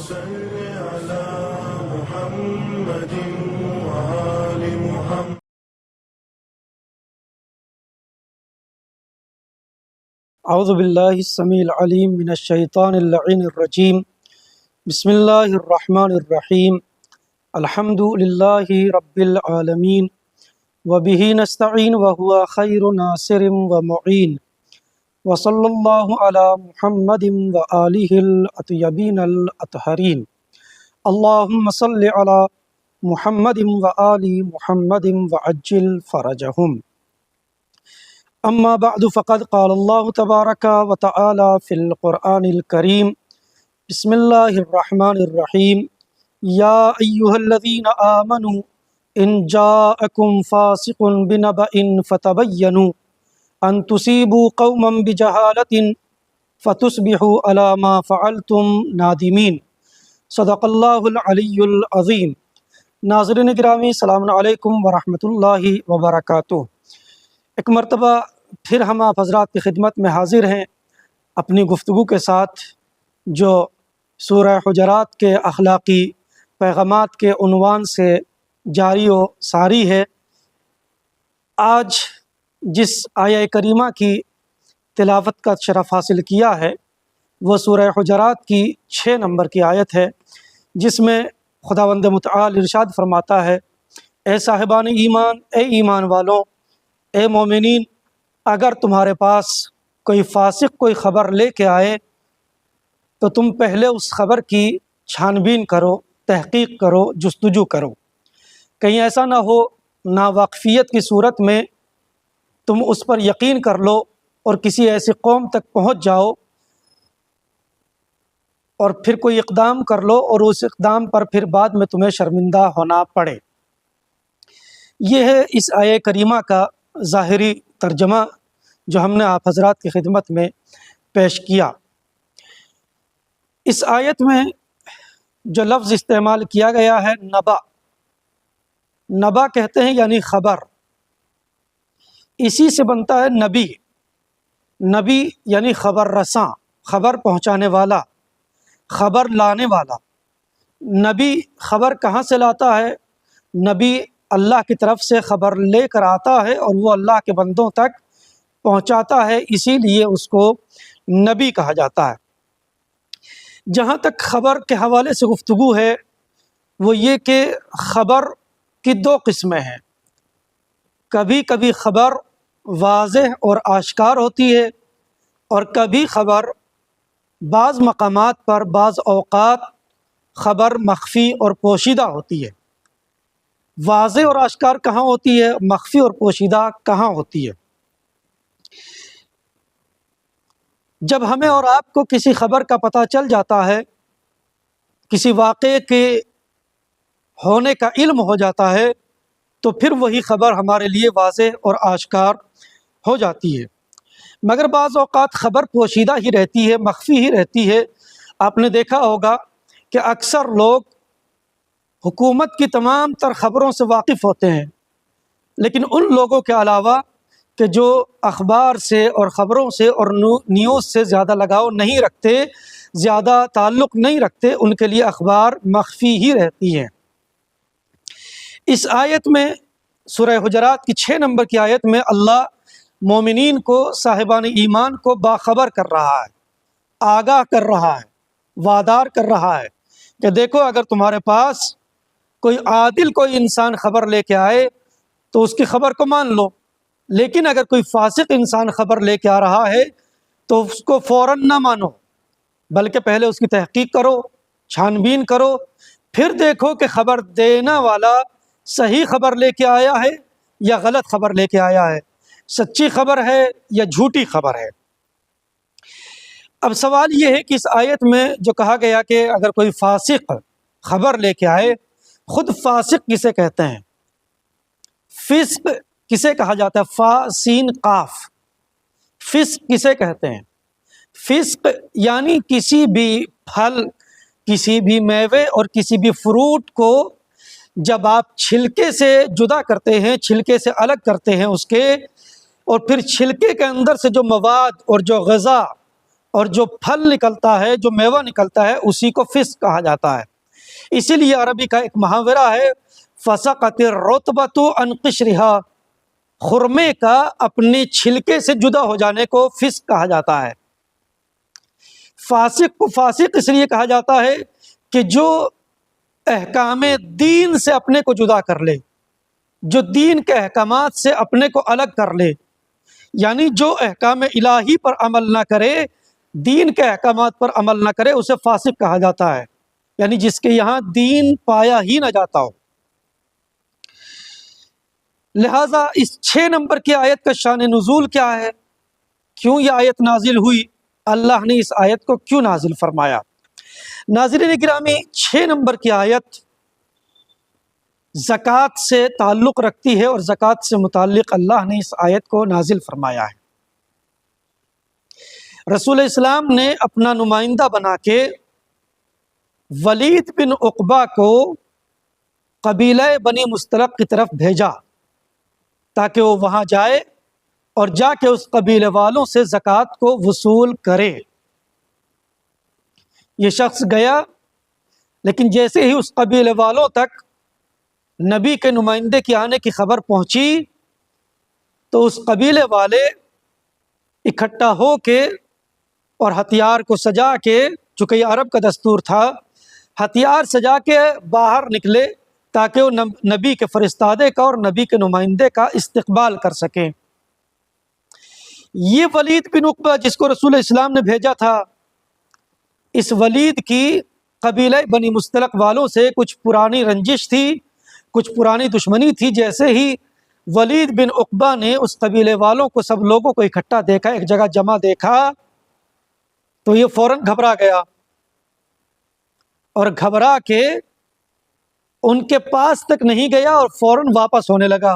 صل على محمد وآل محمد. اعوذ باللہ السمیع العلیم من الشیطان اللعین الرجیم. بسم اللہ الرحمن الرحیم. الحمد للہ رب العالمین وبہ نستعین وہو خیر ناصر ومعین وصلی اللہ علی محمد وآلہ الاطیبین الاطہرین. اللہم صل علی محمد وآل محمد وعجل فرجہم. اما بعد فقد قال اللہ تبارک و تعالی فی القرآن الکریم. بسم اللہ الرحمن الرحیم. یا ایہا الذین آمنوا ان جاءکم فاسق بنبأ فتبینوا ان تصیبوا قوما بجہالۃ فتصبحوا علی ما فعلتم نادمین. صدق اللہ العلی العظیم. ناظرین گرامی، السلام علیکم ورحمۃ اللہ وبرکاتہ. ایک مرتبہ پھر ہم آپ حضرات کی خدمت میں حاضر ہیں اپنی گفتگو کے ساتھ، جو سورہ حجرات کے اخلاقی پیغامات کے عنوان سے جاری و ساری ہے. آج جس آیہ کریمہ کی تلاوت کا شرف حاصل کیا ہے وہ سورہ حجرات کی 6 نمبر کی آیت ہے، جس میں خداوند متعال ارشاد فرماتا ہے: اے صاحبان ایمان، اے ایمان والوں، اے مومنین، اگر تمہارے پاس کوئی فاسق کوئی خبر لے کے آئے تو تم پہلے اس خبر کی چھان بین کرو، تحقیق کرو، جستجو کرو. کہیں ایسا نہ ہو ناواقفیت کی صورت میں تم اس پر یقین کر لو اور کسی ایسی قوم تک پہنچ جاؤ اور پھر کوئی اقدام کر لو اور اس اقدام پر پھر بعد میں تمہیں شرمندہ ہونا پڑے. یہ ہے اس آیہ کریمہ کا ظاہری ترجمہ جو ہم نے آپ حضرات کی خدمت میں پیش کیا. اس آیت میں جو لفظ استعمال کیا گیا ہے نبا، نبا کہتے ہیں یعنی خبر. اسی سے بنتا ہے نبی. نبی یعنی خبر رساں، خبر پہنچانے والا، خبر لانے والا. نبی خبر کہاں سے لاتا ہے؟ نبی اللہ کی طرف سے خبر لے کر آتا ہے اور وہ اللہ کے بندوں تک پہنچاتا ہے، اسی لیے اس کو نبی کہا جاتا ہے. جہاں تک خبر کے حوالے سے گفتگو ہے وہ یہ کہ خبر کی 2 قسمیں ہیں. کبھی کبھی خبر واضح اور آشکار ہوتی ہے اور کبھی خبر بعض مقامات پر بعض اوقات خبر مخفی اور پوشیدہ ہوتی ہے. واضح اور آشکار کہاں ہوتی ہے؟ مخفی اور پوشیدہ کہاں ہوتی ہے؟ جب ہمیں اور آپ کو کسی خبر کا پتہ چل جاتا ہے، کسی واقعے کے ہونے کا علم ہو جاتا ہے، تو پھر وہی خبر ہمارے لیے واضح اور آشکار ہو جاتی ہے. مگر بعض اوقات خبر پوشیدہ ہی رہتی ہے، مخفی ہی رہتی ہے. آپ نے دیکھا ہوگا کہ اکثر لوگ حکومت کی تمام تر خبروں سے واقف ہوتے ہیں، لیکن ان لوگوں کے علاوہ کہ جو اخبار سے اور خبروں سے اور نیوز سے زیادہ لگاؤ نہیں رکھتے، زیادہ تعلق نہیں رکھتے، ان کے لیے اخبار مخفی ہی رہتی ہیں. اس آیت میں، سورہ حجرات کی 6 نمبر کی آیت میں، اللہ مومنین کو، صاحبان ایمان کو باخبر کر رہا ہے، آگاہ کر رہا ہے، وادار کر رہا ہے کہ دیکھو، اگر تمہارے پاس کوئی عادل کوئی انسان خبر لے کے آئے تو اس کی خبر کو مان لو، لیکن اگر کوئی فاسق انسان خبر لے کے آ رہا ہے تو اس کو فوراً نہ مانو، بلکہ پہلے اس کی تحقیق کرو، چھان بین کرو، پھر دیکھو کہ خبر دینا والا صحیح خبر لے کے آیا ہے یا غلط خبر لے کے آیا ہے، سچی خبر ہے یا جھوٹی خبر ہے. اب سوال یہ ہے کہ اس آیت میں جو کہا گیا کہ اگر کوئی فاسق خبر لے کے آئے، خود فاسق کسے کہتے ہیں؟ فسق کسے کہا جاتا ہے؟ فا سین قاف. فسق کسے کہتے ہیں؟ فسق یعنی کسی بھی پھل، کسی بھی میوے اور کسی بھی فروٹ کو جب آپ چھلکے سے جدا کرتے ہیں، چھلکے سے الگ کرتے ہیں اس کے، اور پھر چھلکے کے اندر سے جو مواد اور جو غذا اور جو پھل نکلتا ہے، جو میوہ نکلتا ہے، اسی کو فسق کہا جاتا ہے۔ اسی لیے عربی کا ایک محاورہ ہے فسقت الرطبۃ عن قشرها، خرمے کا اپنے چھلکے سے جدا ہو جانے کو فسق کہا جاتا ہے۔ فاسق کو فاسق اس لیے کہا جاتا ہے کہ جو احکام دین سے اپنے کو جدا کر لے، جو دین کے احکامات سے اپنے کو الگ کر لے، یعنی جو احکام الہی پر عمل نہ کرے، دین کے احکامات پر عمل نہ کرے، اسے فاسق کہا جاتا ہے، یعنی جس کے یہاں دین پایا ہی نہ جاتا ہو۔ لہٰذا اس 6 نمبر کی آیت کا شان نزول کیا ہے؟ کیوں یہ آیت نازل ہوئی؟ اللہ نے اس آیت کو کیوں نازل فرمایا؟ ناظرین گرامی، 6 نمبر کی آیت زکوٰۃ سے تعلق رکھتی ہے، اور زکوٰۃ سے متعلق اللہ نے اس آیت کو نازل فرمایا ہے۔ رسول اسلام نے اپنا نمائندہ بنا کے ولید بن عقبہ کو قبیلہ بنی مستلق کی طرف بھیجا تاکہ وہ وہاں جائے اور جا کے اس قبیلے والوں سے زکوٰۃ کو وصول کرے۔ یہ شخص گیا، لیکن جیسے ہی اس قبیلے والوں تک نبی کے نمائندے کے آنے کی خبر پہنچی تو اس قبیلے والے اکٹھا ہو کے اور ہتھیار کو سجا کے، چونکہ یہ عرب کا دستور تھا، ہتھیار سجا کے باہر نکلے تاکہ وہ نبی کے فرستادے کا اور نبی کے نمائندے کا استقبال کر سکیں۔ یہ ولید بن عقبہ جس کو رسول اسلام نے بھیجا تھا، اس ولید کی قبیلہ بنی مستلق والوں سے کچھ پرانی رنجش تھی، کچھ پرانی دشمنی تھی۔ جیسے ہی ولید بن عقبہ نے اس قبیلے والوں کو، سب لوگوں کو اکٹھا دیکھا، ایک جگہ جمع دیکھا، تو یہ فوراً گھبرا گیا اور گھبرا کے ان کے پاس تک نہیں گیا اور فوراً واپس ہونے لگا۔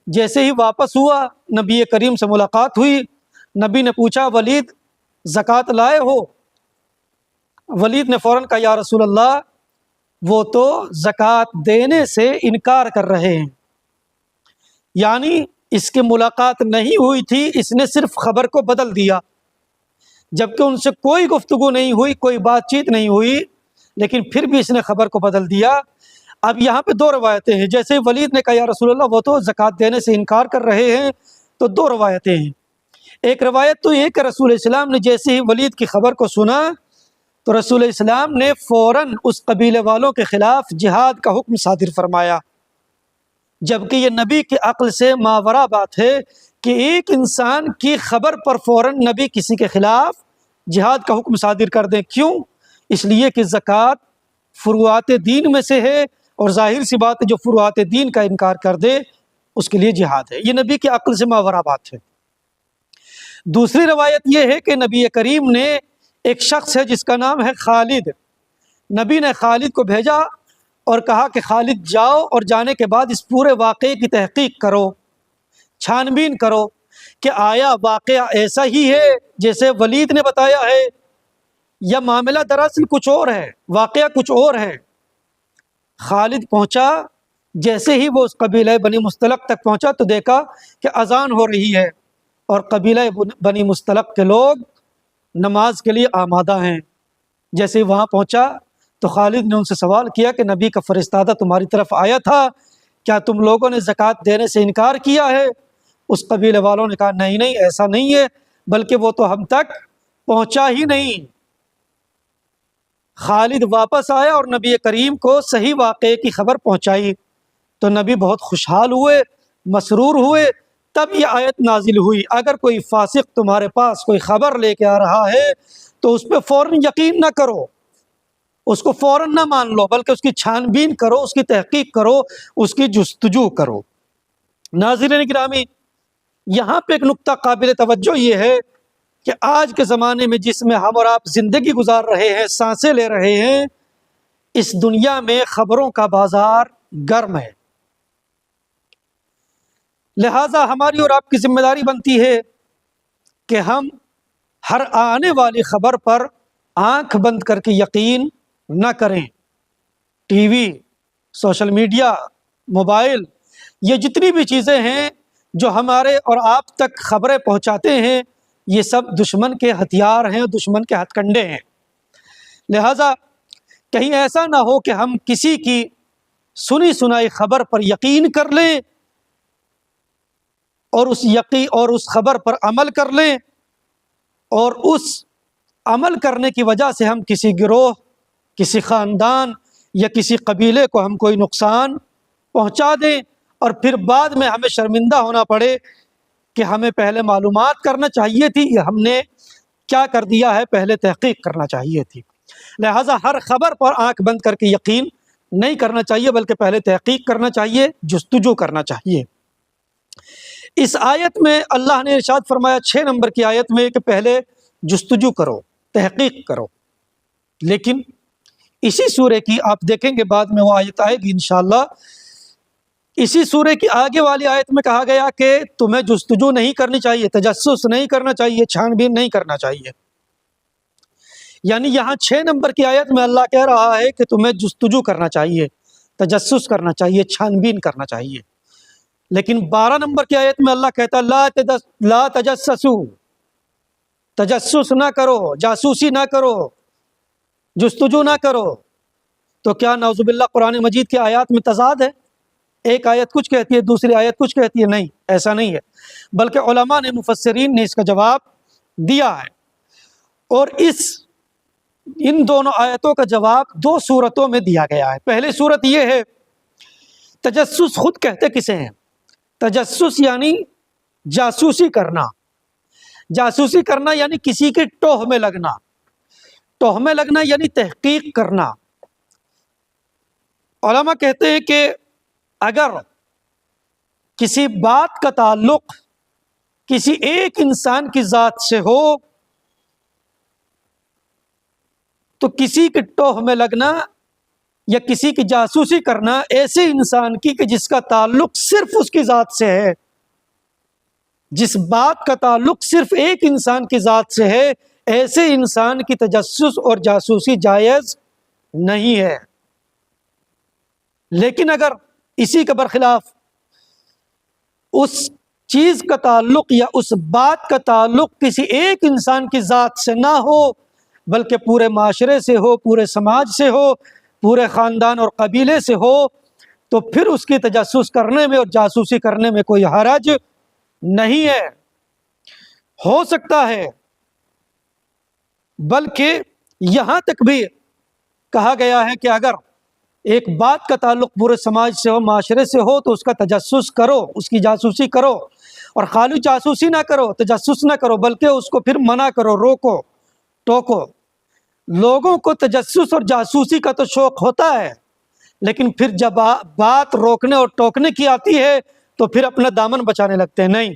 جیسے ہی واپس ہوا، نبی کریم سے ملاقات ہوئی، نبی نے پوچھا ولید زکوٰۃ لائے ہو؟ ولید نے فوراً کہا یا رسول اللہ، وہ تو زکوٰۃ دینے سے انکار کر رہے ہیں، یعنی اس کی ملاقات نہیں ہوئی تھی، اس نے صرف خبر کو بدل دیا، جبکہ ان سے کوئی گفتگو نہیں ہوئی، کوئی بات چیت نہیں ہوئی، لیکن پھر بھی اس نے خبر کو بدل دیا۔ اب یہاں پہ 2 روایتیں ہیں۔ جیسے ولید نے کہا یا رسول اللہ، وہ تو زکوٰۃ دینے سے انکار کر رہے ہیں، تو 2 روایتیں ہیں۔ ایک روایت تو یہ کہ رسول اسلام نے جیسے ہی ولید کی خبر کو سنا تو رسول اسلام نے فوراً اس قبیلے والوں کے خلاف جہاد کا حکم صادر فرمایا، جبکہ یہ نبی کی عقل سے ماورا بات ہے کہ ایک انسان کی خبر پر فوراً نبی کسی کے خلاف جہاد کا حکم صادر کر دیں۔ کیوں؟ اس لیے کہ زکوٰۃ فروعات دین میں سے ہے، اور ظاہر سی بات ہے جو فروعات دین کا انکار کر دے اس کے لیے جہاد ہے۔ یہ نبی کی عقل سے ماورا بات ہے۔ دوسری روایت یہ ہے کہ نبی کریم نے، ایک شخص ہے جس کا نام ہے خالد، نبی نے خالد کو بھیجا اور کہا کہ خالد جاؤ، اور جانے کے بعد اس پورے واقعے کی تحقیق کرو، چھان بین کرو کہ آیا واقعہ ایسا ہی ہے جیسے ولید نے بتایا ہے، یا معاملہ دراصل کچھ اور ہے، واقعہ کچھ اور ہے۔ خالد پہنچا، جیسے ہی وہ اس قبیلہ بنی مستلق تک پہنچا تو دیکھا کہ اذان ہو رہی ہے اور قبیلہ بنی مستلق کے لوگ نماز کے لیے آمادہ ہیں۔ جیسے ہی وہاں پہنچا تو خالد نے ان سے سوال کیا کہ نبی کا فرستادہ تمہاری طرف آیا تھا، کیا تم لوگوں نے زکوٰۃ دینے سے انکار کیا ہے؟ اس قبیلے والوں نے کہا نہیں نہیں، ایسا نہیں ہے، بلکہ وہ تو ہم تک پہنچا ہی نہیں۔ خالد واپس آیا اور نبی کریم کو صحیح واقعے کی خبر پہنچائی تو نبی بہت خوشحال ہوئے، مسرور ہوئے۔ تب یہ آیت نازل ہوئی، اگر کوئی فاسق تمہارے پاس کوئی خبر لے کے آ رہا ہے تو اس پہ فوراً یقین نہ کرو، اس کو فوراً نہ مان لو، بلکہ اس کی چھان بین کرو، اس کی تحقیق کرو، اس کی جستجو کرو۔ ناظرین گرامی، یہاں پہ ایک نقطہ قابل توجہ یہ ہے کہ آج کے زمانے میں جس میں ہم اور آپ زندگی گزار رہے ہیں، سانسیں لے رہے ہیں، اس دنیا میں خبروں کا بازار گرم ہے۔ لہٰذا ہماری اور آپ کی ذمہ داری بنتی ہے کہ ہم ہر آنے والی خبر پر آنکھ بند کر کے یقین نہ کریں۔ T V, social media, mobile, یہ جتنی بھی چیزیں ہیں جو ہمارے اور آپ تک خبریں پہنچاتے ہیں، یہ سب دشمن کے ہتھیار ہیں، دشمن کے ہتھ کنڈے ہیں۔ لہٰذا کہیں ایسا نہ ہو کہ ہم کسی کی سنی سنائی خبر پر یقین کر لیں اور اس خبر پر عمل کر لیں، اور اس عمل کرنے کی وجہ سے ہم کسی گروہ، کسی خاندان یا کسی قبیلے کو ہم کوئی نقصان پہنچا دیں، اور پھر بعد میں ہمیں شرمندہ ہونا پڑے کہ ہمیں پہلے معلومات کرنا چاہیے تھی، یا ہم نے کیا کر دیا ہے، پہلے تحقیق کرنا چاہیے تھی۔ لہٰذا ہر خبر پر آنکھ بند کر کے یقین نہیں کرنا چاہیے، بلکہ پہلے تحقیق کرنا چاہیے، جستجو کرنا چاہیے۔ اس آیت میں اللہ نے ارشاد فرمایا 6 نمبر کی آیت میں کہ پہلے جستجو کرو، تحقیق کرو۔ لیکن اسی سورے کی آپ دیکھیں گے بعد میں وہ آیت آئے گی انشاءاللہ، اسی سورے کی آگے والی آیت میں کہا گیا کہ تمہیں جستجو نہیں کرنی چاہیے، تجسس نہیں کرنا چاہیے، چھان بین نہیں کرنا چاہیے۔ یعنی یہاں 6 نمبر کی آیت میں اللہ کہہ رہا ہے کہ تمہیں جستجو کرنا چاہیے، تجسس کرنا چاہیے، چھان بین کرنا چاہیے۔ لیکن 12 نمبر کی آیت میں اللہ کہتا ہے لا تجسسو، تجسس نہ کرو، جاسوسی نہ کرو، جستجو نہ کرو۔ تو کیا نعوذ باللہ قرآن مجید کی آیات میں تضاد ہے؟ ایک آیت کچھ کہتی ہے، دوسری آیت کچھ کہتی ہے؟ نہیں، ایسا نہیں ہے، بلکہ علماء نے، مفسرین نے اس کا جواب دیا ہے۔ اور ان دونوں آیتوں کا جواب 2 صورتوں میں دیا گیا ہے۔ پہلی صورت یہ ہے، تجسس خود کہتے کسے ہیں؟ تجسس یعنی جاسوسی کرنا، جاسوسی کرنا یعنی کسی کے ٹوہ میں لگنا، ٹوہ میں لگنا یعنی تحقیق کرنا۔ علماء کہتے ہیں کہ اگر کسی بات کا تعلق کسی ایک انسان کی ذات سے ہو تو کسی کے ٹوہ میں لگنا یا کسی کی جاسوسی کرنا ایسے انسان کی کہ جس کا تعلق صرف اس کی ذات سے ہے، جس بات کا تعلق صرف ایک انسان کی ذات سے ہے، ایسے انسان کی تجسس اور جاسوسی جائز نہیں ہے۔ لیکن اگر اسی کے برخلاف اس چیز کا تعلق یا اس بات کا تعلق کسی ایک انسان کی ذات سے نہ ہو بلکہ پورے معاشرے سے ہو، پورے سماج سے ہو، پورے خاندان اور قبیلے سے ہو، تو پھر اس کی تجسس کرنے میں اور جاسوسی کرنے میں کوئی حرج نہیں ہے، ہو سکتا ہے۔ بلکہ یہاں تک بھی کہا گیا ہے کہ اگر ایک بات کا تعلق پورے سماج سے ہو، معاشرے سے ہو، تو اس کا تجسس کرو، اس کی جاسوسی کرو، اور خالی جاسوسی نہ کرو، تجسس نہ کرو، بلکہ اس کو پھر منع کرو، روکو، ٹوکو۔ لوگوں کو تجسس اور جاسوسی کا تو شوق ہوتا ہے، لیکن پھر جب بات روکنے اور ٹوکنے کی آتی ہے تو پھر اپنا دامن بچانے لگتے ہیں۔ نہیں،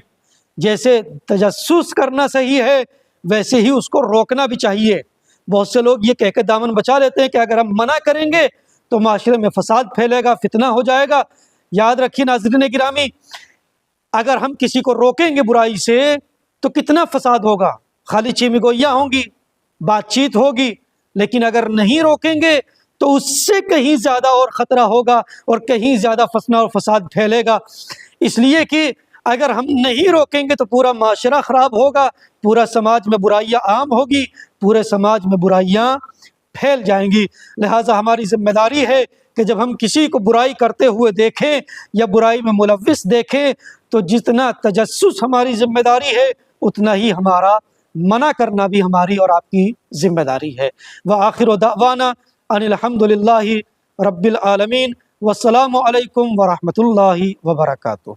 جیسے تجسس کرنا صحیح ہے ویسے ہی اس کو روکنا بھی چاہیے۔ بہت سے لوگ یہ کہہ کے دامن بچا لیتے ہیں کہ اگر ہم منع کریں گے تو معاشرے میں فساد پھیلے گا، فتنہ ہو جائے گا۔ یاد رکھیے ناظرین گرامی، اگر ہم کسی کو روکیں گے برائی سے تو کتنا فساد ہوگا، خالی چیمی گوئیاں ہوں گی، بات چیت ہوگی، لیکن اگر نہیں روکیں گے تو اس سے کہیں زیادہ اور خطرہ ہوگا اور کہیں زیادہ فتنہ اور فساد پھیلے گا۔ اس لیے کہ اگر ہم نہیں روکیں گے تو پورا معاشرہ خراب ہوگا، پورا سماج میں برائیاں عام ہوگی، پورے سماج میں برائیاں پھیل جائیں گی۔ لہٰذا ہماری ذمہ داری ہے کہ جب ہم کسی کو برائی کرتے ہوئے دیکھیں یا برائی میں ملوث دیکھیں تو جتنا تجسس ہماری ذمہ داری ہے اتنا ہی ہمارا منع کرنا بھی ہماری اور آپ کی ذمہ داری ہے۔ وآخر دعوانا ان الحمد للہ رب العالمین، والسلام علیکم ورحمۃ اللہ وبرکاتہ۔